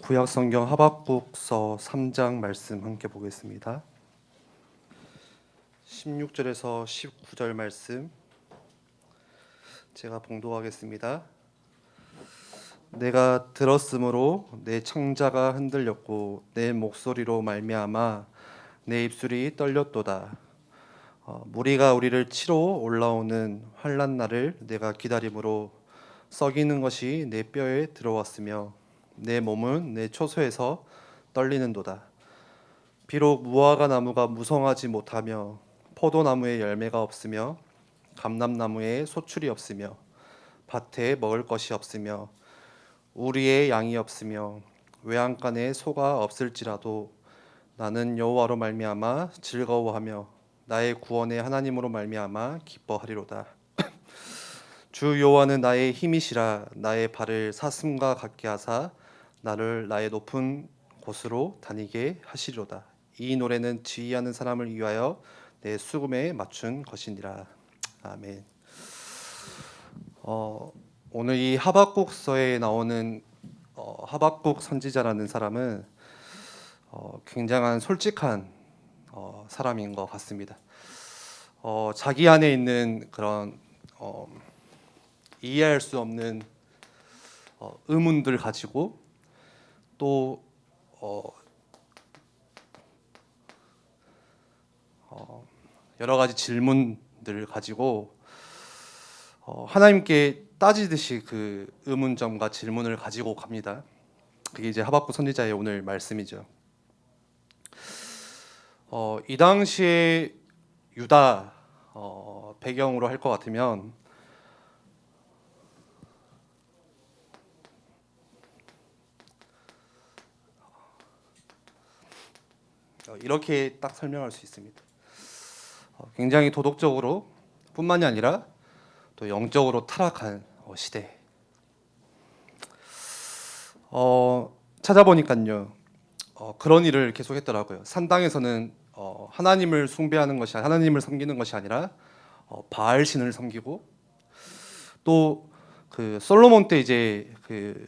구약 성경 하박국서 3장 말씀 함께 보겠습니다. 16절에서 19절 말씀 제가 봉독하겠습니다. 내가 들었으므로 내 창자가 흔들렸고 내 목소리로 말미암아 내 입술이 떨렸도다. 무리가 우리를 치러 올라오는 환난 날을 내가 기다림으로 썩이는 것이 내 뼈에 들어왔으며 내 몸은 내 초소에서 떨리는도다. 비록 무화과 나무가 무성하지 못하며 포도나무에 열매가 없으며 감람나무에 소출이 없으며 밭에 먹을 것이 없으며 우리의 양이 없으며 외양간에 소가 없을지라도 나는 여호와로 말미암아 즐거워하며 나의 구원의 하나님으로 말미암아 기뻐하리로다. 주 여호와는 나의 힘이시라. 나의 발을 사슴과 같게 하사 나를 나의 높은 곳으로 다니게 하시리로다. 이 노래는 지휘하는 사람을 위하여 내 수금에 맞춘 것이니라. 아멘. 오늘 이 하박국서에 나오는 하박국 선지자라는 사람은 굉장한 솔직한 사람인 것 같습니다. 자기 안에 있는 그런 이해할 수 없는 의문들 가지고 또 여러 가지 질문들을 가지고 하나님께 따지듯이 그 의문점과 질문을 가지고 갑니다. 그게 이제 하박국 선지자의 오늘 말씀이죠. 이 당시에 유다 배경으로 할 것 같으면 이렇게 딱 설명할 수 있습니다. 굉장히 도덕적으로 뿐만이 아니라 또 영적으로 타락한 시대. 찾아보니까요, 그런 일을 계속했더라고요. 산당에서는 하나님을 숭배하는 것이 하나님을 섬기는 것이 아니라 바알 신을 섬기고, 또 그 솔로몬 때 이제 그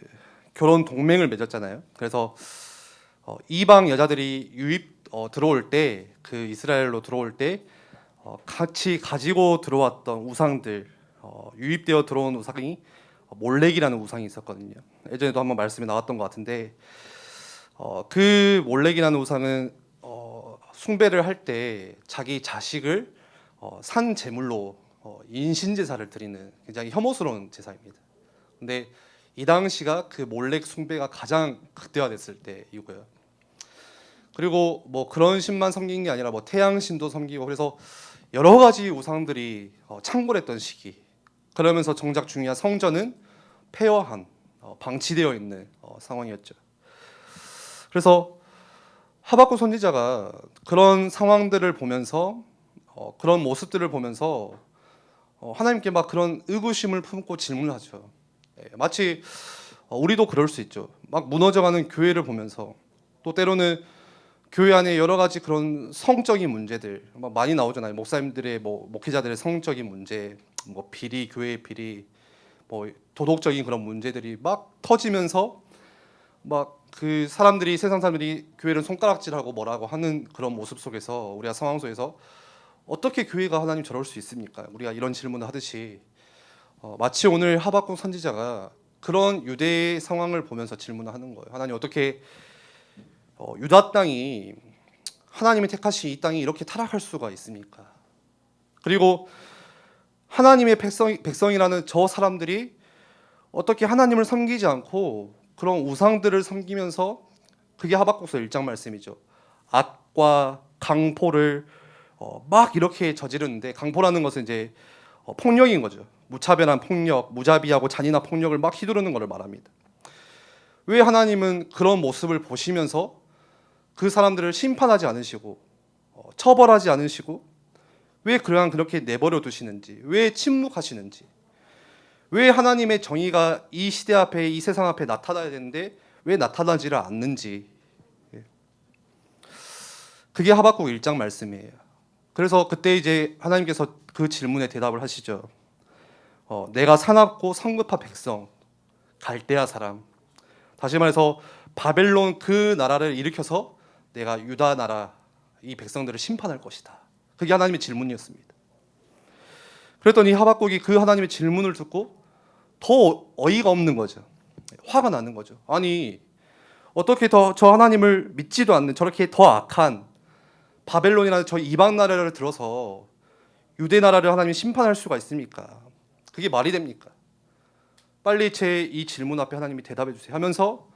결혼 동맹을 맺었잖아요. 그래서 이방 여자들이 유입 들어올 때, 그 이스라엘로 들어올 때 같이 가지고 들어왔던 우상들, 유입되어 들어온 우상이 몰렉이라는 우상이 있었거든요. 예전에도 한번 말씀이 나왔던 것 같은데, 그 몰렉이라는 우상은 숭배를 할 때 자기 자식을 산 제물로 인신 제사를 드리는 굉장히 혐오스러운 제사입니다. 근데 이 당시가 그 몰렉 숭배가 가장 극대화됐을 때이고요. 그리고 뭐 그런 신만 섬긴 게 아니라 뭐 태양신도 섬기고, 그래서 여러 가지 우상들이 창궐했던 시기. 그러면서 정작 중요한 성전은 폐허한 방치되어 있는 상황이었죠. 그래서 하박국 선지자가 그런 상황들을 보면서 그런 모습들을 보면서 하나님께 막 그런 의구심을 품고 질문을 하죠. 마치 우리도 그럴 수 있죠. 막 무너져가는 교회를 보면서, 또 때로는 교회 안에 여러 가지 그런 성적인 문제들 많이 나오잖아요. 목사님들의 목회자들의 성적인 문제, 비리, 교회의 비리, 도덕적인 그런 문제들이 막 터지면서 막 그 사람들이, 세상 사람들이 교회를 손가락질하고 뭐라고 하는 그런 모습 속에서, 우리가 상황 속에서 어떻게 교회가 하나님 저럴 수 있습니까? 우리가 이런 질문을 하듯이 마치 오늘 하박국 선지자가 그런 유대의 상황을 보면서 질문을 하는 거예요. 하나님, 어떻게 유다 땅이, 하나님이 택하신 이 땅이 이렇게 타락할 수가 있습니까? 그리고 하나님의 백성이라는 저 사람들이 어떻게 하나님을 섬기지 않고 그런 우상들을 섬기면서, 그게 하박국서 1장 말씀이죠. 악과 강포를 막 이렇게 저지르는데, 강포라는 것은 이제 폭력인 거죠. 무차별한 폭력, 무자비하고 잔인한 폭력을 막 휘두르는 것을 말합니다. 왜 하나님은 그런 모습을 보시면서 그 사람들을 심판하지 않으시고 처벌하지 않으시고, 왜 그렇게 내버려 두시는지, 왜 침묵하시는지, 왜 하나님의 정의가 이 시대 앞에, 이 세상 앞에 나타나야 되는데 왜 나타나지를 않는지, 그게 하박국 1장 말씀이에요. 그래서 그때 이제 하나님께서 그 질문에 대답을 하시죠. 내가 사납고 성급한 백성, 갈대아 사람, 다시 말해서 바벨론 그 나라를 일으켜서 내가 유다 나라 이 백성들을 심판할 것이다. 그게 하나님의 질문이었습니다. 그랬더니 하박국이 그 하나님의 질문을 듣고 더 어이가 없는 거죠. 화가 나는 거죠. 아니 어떻게 더 저 하나님을 믿지도 않는 저렇게 더 악한 바벨론이라는 저 이방 나라를 들어서 유대 나라를 하나님이 심판할 수가 있습니까? 그게 말이 됩니까? 빨리 제 이 질문 앞에 하나님이 대답해 주세요 하면서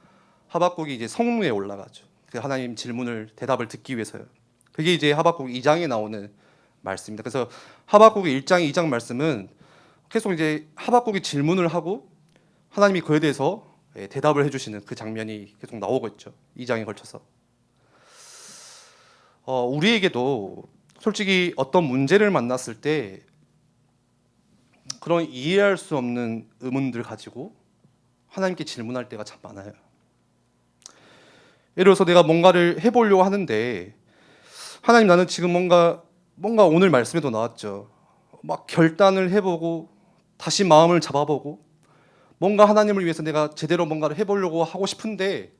하박국이 이제 성문에 올라가죠. 그 하나님 질문을 대답을 듣기 위해서요. 그게 이제 하박국 2장에 나오는 말씀입니다. 그래서 하박국 1장, 2장 말씀은 계속 이제 하박국이 질문을 하고 하나님이 그에 대해서 대답을 해주시는 그 장면이 계속 나오고 있죠. 2장에 걸쳐서. 우리에게도 솔직히 어떤 문제를 만났을 때 그런 이해할 수 없는 의문들 가지고 하나님께 질문할 때가 참 많아요. 예를 들어서 내가 뭔가를 해보려고 하는데 하나님 나는 지금 뭔가 오늘 말씀에도 나왔죠. 막 결단을 해보고 다시 마음을 잡아보고 뭔가 하나님을 위해서 내가 제대로 뭔가를 해보려고 하고 싶은데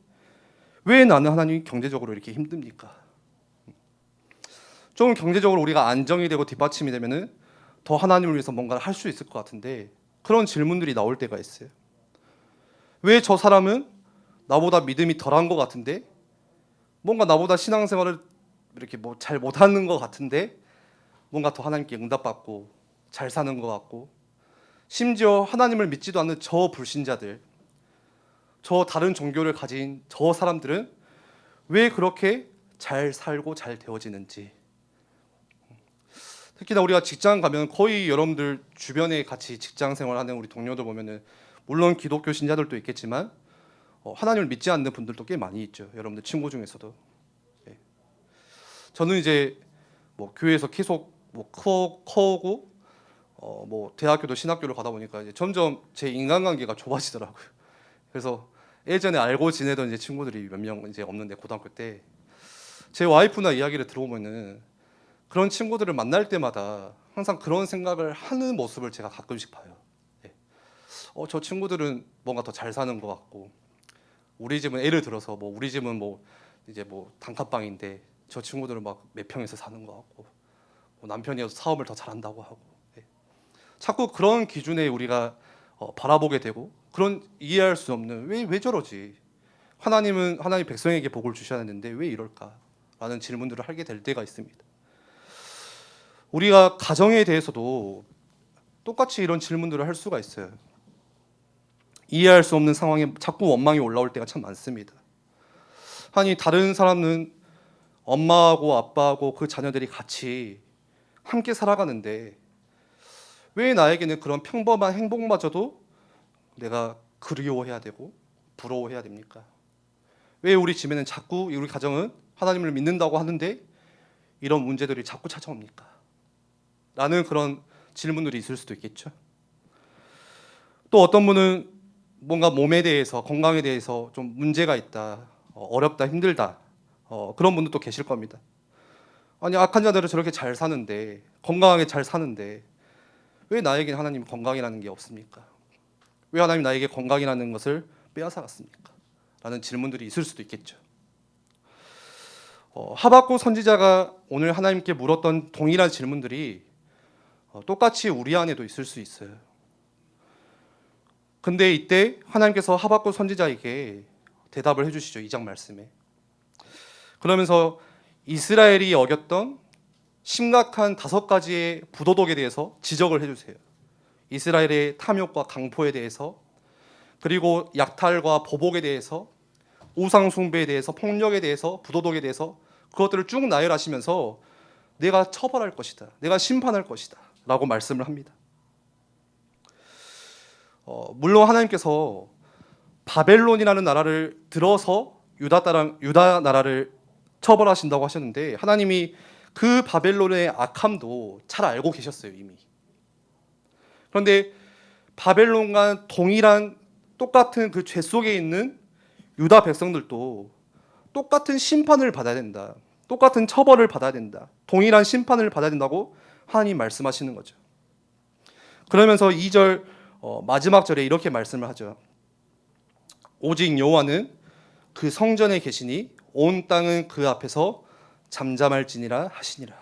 왜 나는 하나님이 경제적으로 이렇게 힘듭니까? 좀 경제적으로 우리가 안정이 되고 뒷받침이 되면은 더 하나님을 위해서 뭔가를 할 수 있을 것 같은데 그런 질문들이 나올 때가 있어요. 왜 저 사람은 나보다 믿음이 덜한 것 같은데 뭔가 나보다 신앙생활을 이렇게 뭐 잘 못하는 것 같은데 뭔가 더 하나님께 응답받고 잘 사는 것 같고 심지어 하나님을 믿지도 않는 저 불신자들 저 다른 종교를 가진 저 사람들은 왜 그렇게 잘 살고 잘 되어지는지 특히나 우리가 직장 가면 거의 여러분들 주변에 같이 직장 생활하는 우리 동료들 보면은 물론 기독교 신자들도 있겠지만 하나님을 믿지 않는 분들도 꽤 많이 있죠. 여러분들 친구 중에서도. 예. 저는 이제 뭐 교회에서 계속 뭐 커오고 뭐 대학교도 신학교를 가다 보니까 이제 점점 제 인간관계가 좁아지더라고요. 그래서 예전에 알고 지내던 이제 친구들이 몇 명 이제 없는데 고등학교 때 제 와이프나 이야기를 들어보면은 그런 친구들을 만날 때마다 항상 그런 생각을 하는 모습을 제가 가끔씩 봐요. 예. 저 친구들은 뭔가 더 잘 사는 것 같고 우리 집은 예를 들어서 뭐 우리 집은 뭐 이제 뭐 단칸방인데 저 친구들은 막 몇 평에서 사는 것 같고 뭐 남편이 사업을 더 잘한다고 하고 예. 자꾸 그런 기준에 우리가 바라보게 되고 그런 이해할 수 없는 왜 저러지? 하나님 백성에게 복을 주셔야 하는데 왜 이럴까라는 질문들을 하게 될 때가 있습니다. 우리가 가정에 대해서도 똑같이 이런 질문들을 할 수가 있어요. 이해할 수 없는 상황에 자꾸 원망이 올라올 때가 참 많습니다. 아니 다른 사람은 엄마하고 아빠하고 그 자녀들이 같이 함께 살아가는데 왜 나에게는 그런 평범한 행복마저도 내가 그리워해야 되고 부러워해야 됩니까? 왜 우리 집에는 자꾸 우리 가정은 하나님을 믿는다고 하는데 이런 문제들이 자꾸 찾아옵니까? 라는 그런 질문들이 있을 수도 있겠죠. 또 어떤 분은 뭔가 몸에 대해서 건강에 대해서 좀 문제가 있다, 어렵다, 힘들다 그런 분들도 계실 겁니다. 아니 악한 자들은 저렇게 잘 사는데 건강하게 잘 사는데 왜 나에게 하나님 건강이라는 게 없습니까? 왜 하나님 나에게 건강이라는 것을 빼앗아갔습니까? 라는 질문들이 있을 수도 있겠죠. 하박국 선지자가 오늘 하나님께 물었던 동일한 질문들이 똑같이 우리 안에도 있을 수 있어요. 근데 이때 하나님께서 하박국 선지자에게 대답을 해주시죠. 2장 말씀에. 그러면서 이스라엘이 어겼던 심각한 5가지의 부도덕에 대해서 지적을 해주세요. 이스라엘의 탐욕과 강포에 대해서 그리고 약탈과 보복에 대해서 우상 숭배에 대해서 폭력에 대해서 부도덕에 대해서 그것들을 쭉 나열하시면서 내가 처벌할 것이다. 내가 심판할 것이다. 라고 말씀을 합니다. 물론 하나님께서 바벨론이라는 나라를 들어서 유다 나라를 처벌하신다고 하셨는데 하나님이 그 바벨론의 악함도 잘 알고 계셨어요 이미. 그런데 바벨론과 동일한 똑같은 그 죄 속에 있는 유다 백성들도 똑같은 심판을 받아야 된다. 똑같은 처벌을 받아야 된다. 동일한 심판을 받아야 된다고 하나님 말씀하시는 거죠. 그러면서 2절 마지막 절에 이렇게 말씀을 하죠. 오직 여호와는 그 성전에 계시니 온 땅은 그 앞에서 잠잠할지니라 하시니라.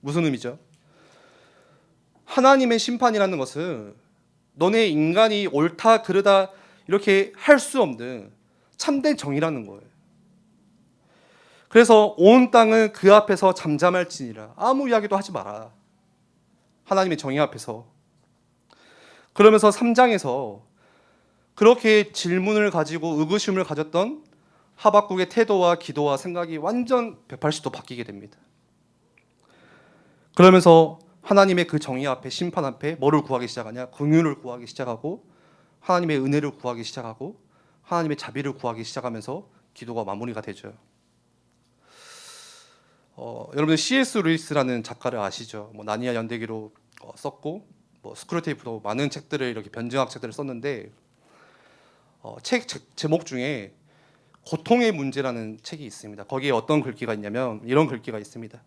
무슨 의미죠? 하나님의 심판이라는 것은 너네 인간이 옳다 그르다 이렇게 할 수 없는 참된 정의라는 거예요. 그래서 온 땅은 그 앞에서 잠잠할지니라. 아무 이야기도 하지 마라. 하나님의 정의 앞에서. 그러면서 3장에서 그렇게 질문을 가지고 의구심을 가졌던 하박국의 태도와 기도와 생각이 완전 180도 바뀌게 됩니다. 그러면서 하나님의 그 정의 앞에, 심판 앞에 뭐를 구하기 시작하냐? 긍휼을 구하기 시작하고 하나님의 은혜를 구하기 시작하고 하나님의 자비를 구하기 시작하면서 기도가 마무리가 되죠. 여러분 C.S. 루이스라는 작가를 아시죠? 나니아 연대기로 썼고 스크루테이프도 많은 책들을 이렇게 변증학 책들을 썼는데 책 제목 중에 고통의 문제라는 책이 있습니다. 거기에 어떤 글귀가 있냐면 이런 글귀가 있습니다.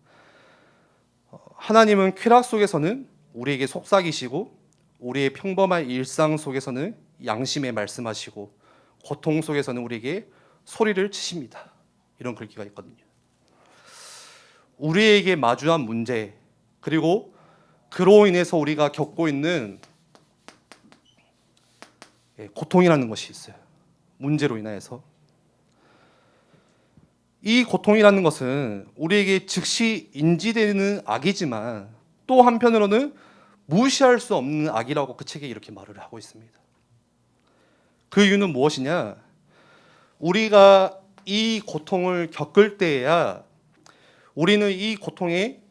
하나님은 쾌락 속에서는 우리에게 속삭이시고 우리의 평범한 일상 속에서는 양심에 말씀하시고 고통 속에서는 우리에게 소리를 치십니다. 이런 글귀가 있거든요. 우리에게 마주한 문제 그리고 그로 인해서 우리가 겪고 있는 고통이라는 것이 있어요. 문제로 인하여서 이 고통이라는 것은 우리에게 즉시 인지되는 악이지만 또 한편으로는 무시할 수 없는 악이라고 그 책에 이렇게 말을 하고 있습니다. 그 이유는 무엇이냐? 우리가 이 고통을 겪을 때에야 우리는 이 고통의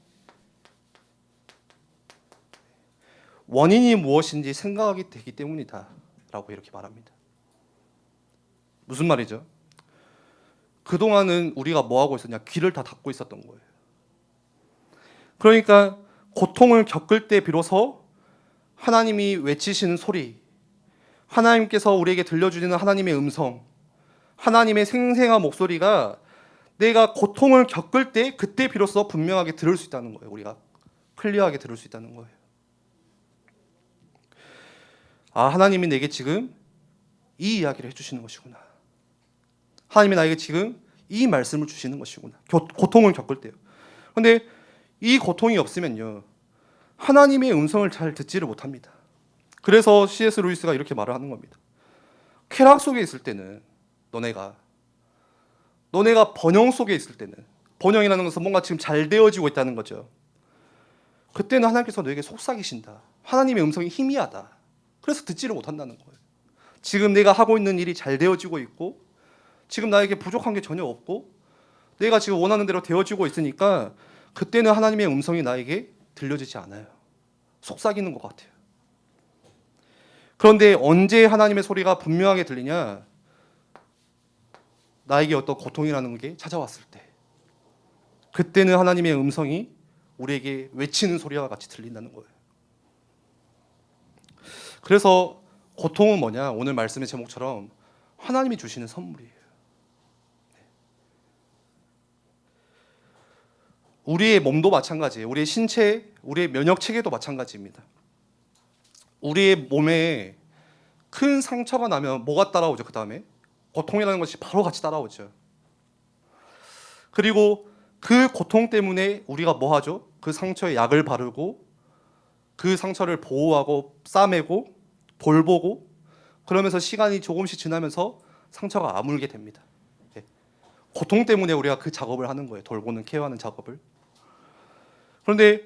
원인이 무엇인지 생각하게 되기 때문이다 라고 이렇게 말합니다. 무슨 말이죠? 그동안은 우리가 뭐하고 있었냐? 귀를 다 닫고 있었던 거예요. 그러니까 고통을 겪을 때 비로소 하나님이 외치시는 소리, 하나님께서 우리에게 들려주시는 하나님의 음성, 하나님의 생생한 목소리가 내가 고통을 겪을 때 그때 비로소 분명하게 들을 수 있다는 거예요. 우리가 클리어하게 들을 수 있다는 거예요. 아, 하나님이 내게 지금 이 이야기를 해주시는 것이구나. 하나님이 나에게 지금 이 말씀을 주시는 것이구나. 고통을 겪을 때요. 그런데 이 고통이 없으면요, 하나님의 음성을 잘 듣지를 못합니다. 그래서 C.S. 루이스가 이렇게 말을 하는 겁니다. 쾌락 속에 있을 때는 너네가 번영 속에 있을 때는, 번영이라는 것은 뭔가 지금 잘 되어지고 있다는 거죠. 그때는 하나님께서 너에게 속삭이신다. 하나님의 음성이 희미하다. 그래서 듣지를 못한다는 거예요. 지금 내가 하고 있는 일이 잘 되어지고 있고 지금 나에게 부족한 게 전혀 없고 내가 지금 원하는 대로 되어지고 있으니까 그때는 하나님의 음성이 나에게 들려지지 않아요. 속삭이는 것 같아요. 그런데 언제 하나님의 소리가 분명하게 들리냐? 나에게 어떤 고통이라는 게 찾아왔을 때, 그때는 하나님의 음성이 우리에게 외치는 소리와 같이 들린다는 거예요. 그래서 고통은 뭐냐? 오늘 말씀의 제목처럼 하나님이 주시는 선물이에요. 우리의 몸도 마찬가지예요. 우리의 신체, 우리의 면역 체계도 마찬가지입니다. 우리의 몸에 큰 상처가 나면 뭐가 따라오죠? 그 다음에 고통이라는 것이 바로 같이 따라오죠. 그리고 그 고통 때문에 우리가 뭐 하죠? 그 상처에 약을 바르고 그 상처를 보호하고 싸매고 돌보고 그러면서 시간이 조금씩 지나면서 상처가 아물게 됩니다. 고통 때문에 우리가 그 작업을 하는 거예요. 돌보는, 케어하는 작업을. 그런데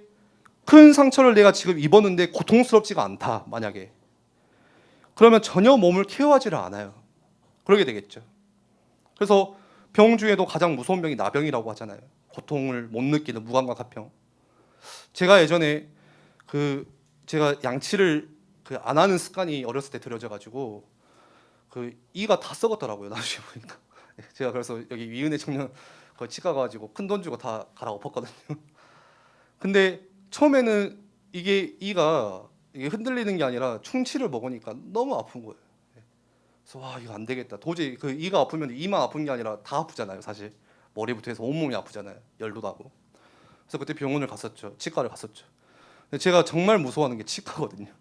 큰 상처를 내가 지금 입었는데 고통스럽지가 않다, 만약에. 그러면 전혀 몸을 케어하지를 않아요. 그러게 되겠죠. 그래서 병 중에도 가장 무서운 병이 나병이라고 하잖아요. 고통을 못 느끼는 무감각합병. 제가 예전에 제가 양치를 안 하는 습관이 어렸을 때 들여져가지고 이가 다 썩었더라고요. 나중에 보니까. 제가 그래서 여기 위은혜 청년 치과 가가지고 큰 돈 주고 다 갈아 엎었거든요. 근데 처음에는 이가 흔들리는 게 아니라 충치를 먹으니까 너무 아픈 거예요. 그래서 와, 이거 안 되겠다. 도저히 이가 아프면 이만 아픈 게 아니라 다 아프잖아요. 사실 머리부터 해서 온몸이 아프잖아요. 열도 나고. 그래서 그때 병원을 갔었죠. 치과를 갔었죠. 근데 제가 정말 무서워하는 게 치과거든요.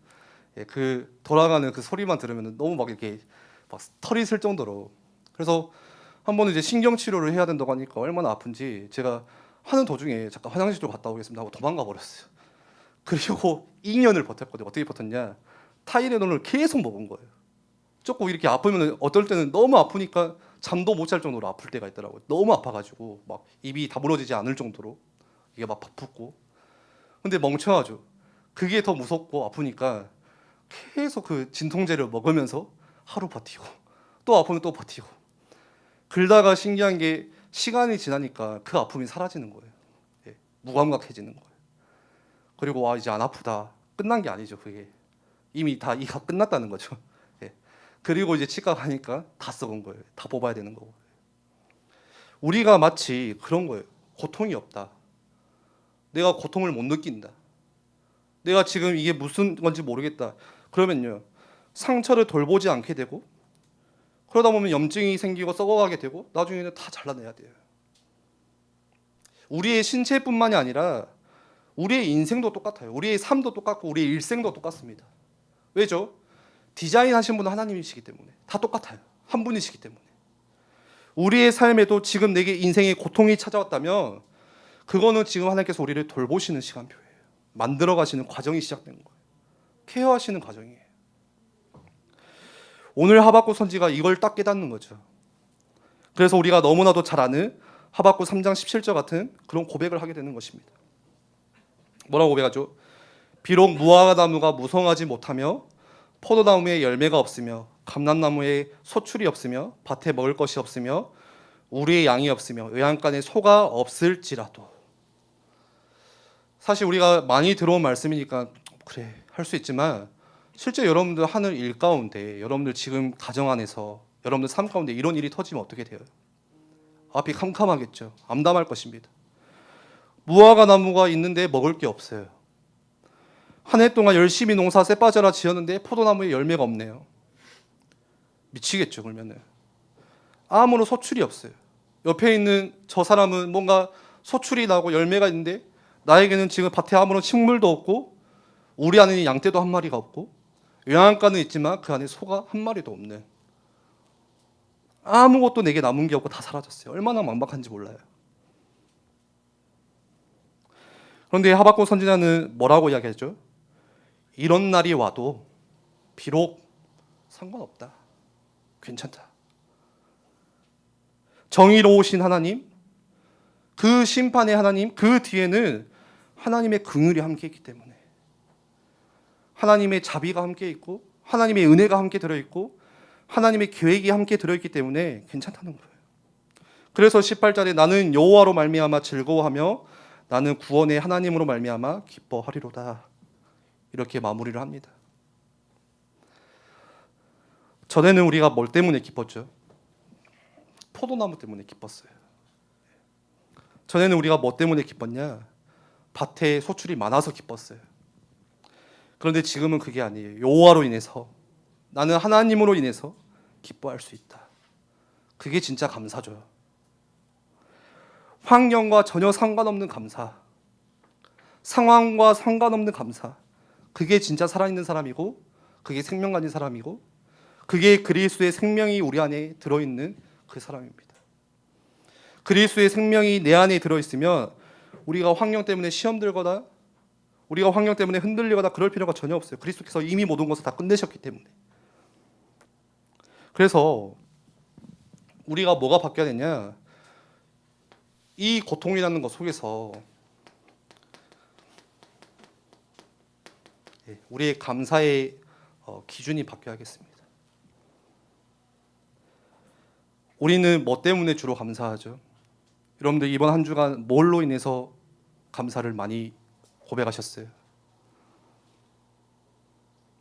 돌아가는 그 소리만 들으면 너무 막 이렇게 막 털이 슬 정도로. 그래서 한 번은 이제 신경 치료를 해야 된다고 하니까 얼마나 아픈지 제가 하는 도중에 잠깐 화장실로 갔다 오겠습니다 하고 도망가 버렸어요. 그리고 2년을 버텼거든요. 어떻게 버텼냐? 타이레놀을 계속 먹은 거예요. 조금 이렇게 아프면 어떨 때는 너무 아프니까 잠도 못 잘 정도로 아플 때가 있더라고요. 너무 아파가지고 막 입이 다물어지지 않을 정도로 이게 막 바쁘고. 근데 멍청하죠. 그게 더 무섭고 아프니까 계속 그 진통제를 먹으면서 하루 버티고 또 아프면 또 버티고. 그러다가 신기한 게 시간이 지나니까 그 아픔이 사라지는 거예요. 예, 무감각해지는 거예요. 그리고 와 이제 안 아프다. 끝난 게 아니죠. 그게 이미 다 이가 끝났다는 거죠. 예. 그리고 이제 치과 가니까 다 썩은 거예요. 다 뽑아야 되는 거고. 우리가 마치 그런 거예요. 고통이 없다. 내가 고통을 못 느낀다. 내가 지금 이게 무슨 건지 모르겠다. 그러면요. 상처를 돌보지 않게 되고 그러다 보면 염증이 생기고 썩어가게 되고 나중에는 다 잘라내야 돼요. 우리의 신체뿐만이 아니라 우리의 인생도 똑같아요. 우리의 삶도 똑같고 우리의 일생도 똑같습니다. 왜죠? 디자인하신 분은 하나님이시기 때문에 다 똑같아요. 한 분이시기 때문에. 우리의 삶에도 지금 내게 인생의 고통이 찾아왔다면 그거는 지금 하나님께서 우리를 돌보시는 시간표예요. 만들어가시는 과정이 시작된 거예요. 케어하시는 과정이에요. 오늘 하박국 선지가 이걸 딱 깨닫는 거죠. 그래서 우리가 너무나도 잘 아는 하박국 3장 17절 같은 그런 고백을 하게 되는 것입니다. 뭐라고 고백하죠? 비록 무화과나무가 무성하지 못하며 포도나무에 열매가 없으며 감람나무에 소출이 없으며 밭에 먹을 것이 없으며 우리의 양이 없으며 외양간에 소가 없을지라도. 사실 우리가 많이 들어온 말씀이니까 그래 할 수 있지만 실제 여러분들 하는 일 가운데 여러분들 지금 가정 안에서 여러분들 삶 가운데 이런 일이 터지면 어떻게 돼요? 앞이 캄캄하겠죠. 암담할 것입니다. 무화과 나무가 있는데 먹을 게 없어요. 한 해 동안 열심히 농사 쎄 빠져라 지었는데 포도나무에 열매가 없네요. 미치겠죠. 그러면은 아무런 소출이 없어요. 옆에 있는 저 사람은 뭔가 소출이 나고 열매가 있는데 나에게는 지금 밭에 아무런 식물도 없고 우리 안에 양떼도 한 마리가 없고 외양간은 있지만 그 안에 소가 한 마리도 없는, 아무것도 내게 남은 게 없고 다 사라졌어요. 얼마나 막막한지 몰라요. 그런데 하박국 선지자는 뭐라고 이야기하죠? 이런 날이 와도 비록 상관없다. 괜찮다. 정의로우신 하나님, 그 심판의 하나님, 그 뒤에는 하나님의 긍휼이 함께 있기 때문에 하나님의 자비가 함께 있고 하나님의 은혜가 함께 들어있고 하나님의 계획이 함께 들어있기 때문에 괜찮다는 거예요. 그래서 18절에 나는 여호와로 말미암아 즐거워하며 나는 구원의 하나님으로 말미암아 기뻐하리로다. 이렇게 마무리를 합니다. 전에는 우리가 뭘 때문에 기뻤죠? 포도나무 때문에 기뻤어요. 전에는 우리가 뭐 때문에 기뻤냐? 밭에 소출이 많아서 기뻤어요. 그런데 지금은 그게 아니에요. 여호와로 인해서, 나는 하나님으로 인해서 기뻐할 수 있다. 그게 진짜 감사죠. 환경과 전혀 상관없는 감사, 상황과 상관없는 감사, 그게 진짜 살아있는 사람이고 그게 생명 가진 사람이고 그게 그리스도의 생명이 우리 안에 들어있는 그 사람입니다. 그리스도의 생명이 내 안에 들어있으면 우리가 환경 때문에 시험 들거나 우리가 환경 때문에 흔들리거나 그럴 필요가 전혀 없어요. 그리스도께서 이미 모든 것을 다 끝내셨기 때문에. 그래서 우리가 뭐가 바뀌어야 되냐? 이 고통이라는 것 속에서 우리의 감사의 기준이 바뀌어야겠습니다. 우리는 뭐 때문에 주로 감사하죠? 여러분들 이번 한 주간 뭘로 인해서 감사를 많이 고백하셨어요?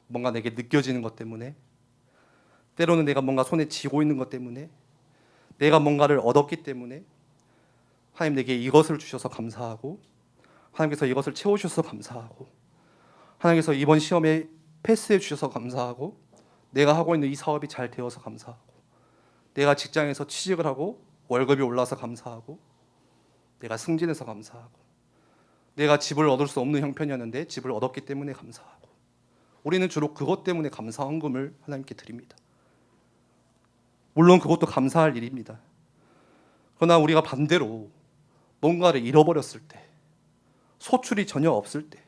뭔가 내게 느껴지는 것 때문에, 때로는 내가 뭔가 손에 쥐고 있는 것 때문에, 내가 뭔가를 얻었기 때문에 하나님 내게 이것을 주셔서 감사하고, 하나님께서 이것을 채워주셔서 감사하고, 하나님께서 이번 시험에 패스해 주셔서 감사하고, 내가 하고 있는 이 사업이 잘 되어서 감사하고, 내가 직장에서 취직을 하고 월급이 올라서 감사하고, 내가 승진해서 감사하고, 내가 집을 얻을 수 없는 형편이었는데 집을 얻었기 때문에 감사하고. 우리는 주로 그것 때문에 감사 헌금을 하나님께 드립니다. 물론 그것도 감사할 일입니다. 그러나 우리가 반대로 뭔가를 잃어버렸을 때, 소출이 전혀 없을 때,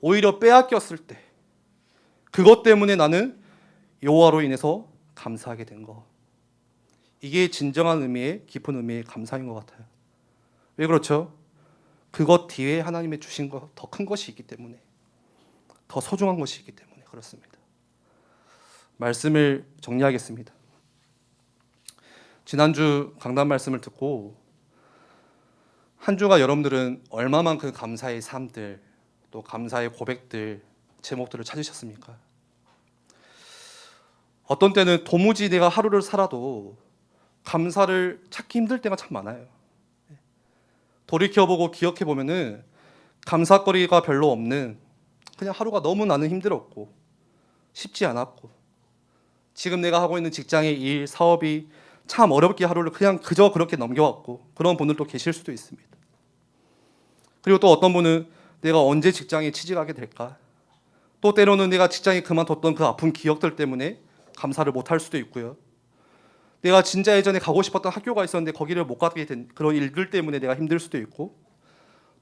오히려 빼앗겼을 때, 그것 때문에 나는 여호와로 인해서 감사하게 된 거. 이게 진정한 의미의, 깊은 의미의 감사인 것 같아요. 왜 그렇죠? 그것 뒤에 하나님의 주신 것, 더 큰 것이 있기 때문에, 더 소중한 것이 있기 때문에 그렇습니다. 말씀을 정리하겠습니다. 지난주 강단 말씀을 듣고 한 주가 여러분들은 얼마만큼 감사의 삶들, 또 감사의 고백들, 제목들을 찾으셨습니까? 어떤 때는 도무지 내가 하루를 살아도 감사를 찾기 힘들 때가 참 많아요. 돌이켜보고 기억해보면은 감사거리가 별로 없는, 그냥 하루가 너무 나는 힘들었고 쉽지 않았고, 지금 내가 하고 있는 직장의 일, 사업이 참 어렵게 하루를 그냥 그저 그렇게 넘겨왔고, 그런 분들도 계실 수도 있습니다. 그리고 또 어떤 분은 내가 언제 직장에 취직하게 될까, 또 때로는 내가 직장에 그만뒀던 그 아픈 기억들 때문에 감사를 못할 수도 있고요. 내가 진짜 예전에 가고 싶었던 학교가 있었는데 거기를 못 가게 된 그런 일들 때문에 내가 힘들 수도 있고,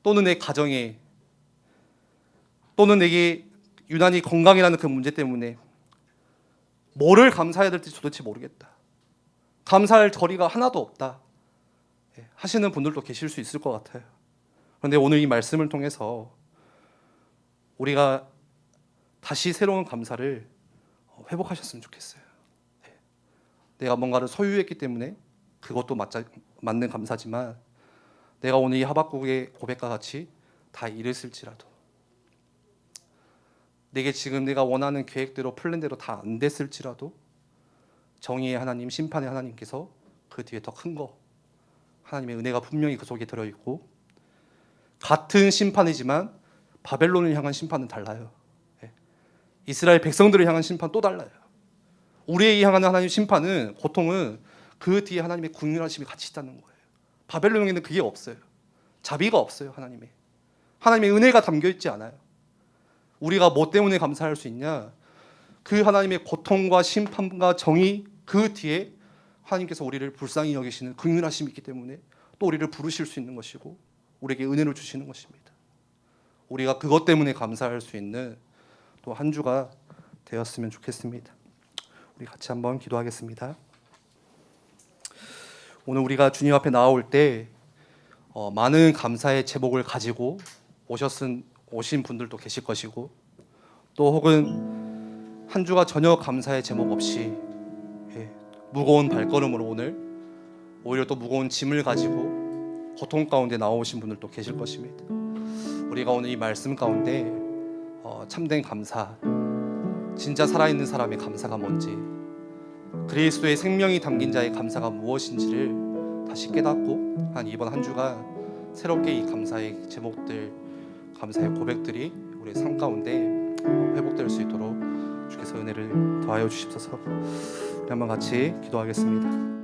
또는 내 가정에, 또는 내게 유난히 건강이라는 그 문제 때문에 뭐를 감사해야 될지 도대체 모르겠다, 감사할 거리가 하나도 없다 하시는 분들도 계실 수 있을 것 같아요. 그런데 오늘 이 말씀을 통해서 우리가 다시 새로운 감사를 회복하셨으면 좋겠어요. 내가 뭔가를 소유했기 때문에 그것도 맞는 감사지만, 내가 오늘 이 하박국의 고백과 같이 다 잃었을지라도, 내게 지금 내가 원하는 계획대로 플랜대로 다 안 됐을지라도, 정의의 하나님, 심판의 하나님께서 그 뒤에 더 큰 거, 하나님의 은혜가 분명히 그 속에 들어있고, 같은 심판이지만 바벨론을 향한 심판은 달라요. 이스라엘 백성들을 향한 심판 또 달라요. 우리에 향하는 하나님의 심판은, 고통은 그 뒤에 하나님의 궁휼하심이 같이 있다는 거예요. 바벨론에는 그게 없어요. 자비가 없어요. 하나님의 은혜가 담겨 있지 않아요. 우리가 뭐 때문에 감사할 수 있냐? 그 하나님의 고통과 심판과 정의, 그 뒤에 하나님께서 우리를 불쌍히 여기시는 긍휼하심이 있기 때문에 또 우리를 부르실 수 있는 것이고, 우리에게 은혜를 주시는 것입니다. 우리가 그것 때문에 감사할 수 있는 또 한 주가 되었으면 좋겠습니다. 우리 같이 한번 기도하겠습니다. 오늘 우리가 주님 앞에 나올 때 많은 감사의 제목을 가지고 오신 분들도 계실 것이고, 또 혹은 한 주가 전혀 감사의 제목 없이 무거운 발걸음으로 오히려 또 무거운 짐을 가지고 고통 가운데 나오신 분들도 계실 것입니다. 우리가 오늘 이 말씀 가운데 참된 감사, 진짜 살아있는 사람의 감사가 뭔지, 그리스도의 생명이 담긴 자의 감사가 무엇인지를 다시 깨닫고, 이번 한 주가 새롭게 이 감사의 제목들, 감사의 고백들이 우리의 삶 가운데 회복될 수 있도록 주께서 은혜를 더하여 주십소서. 우리 한번 같이 기도하겠습니다.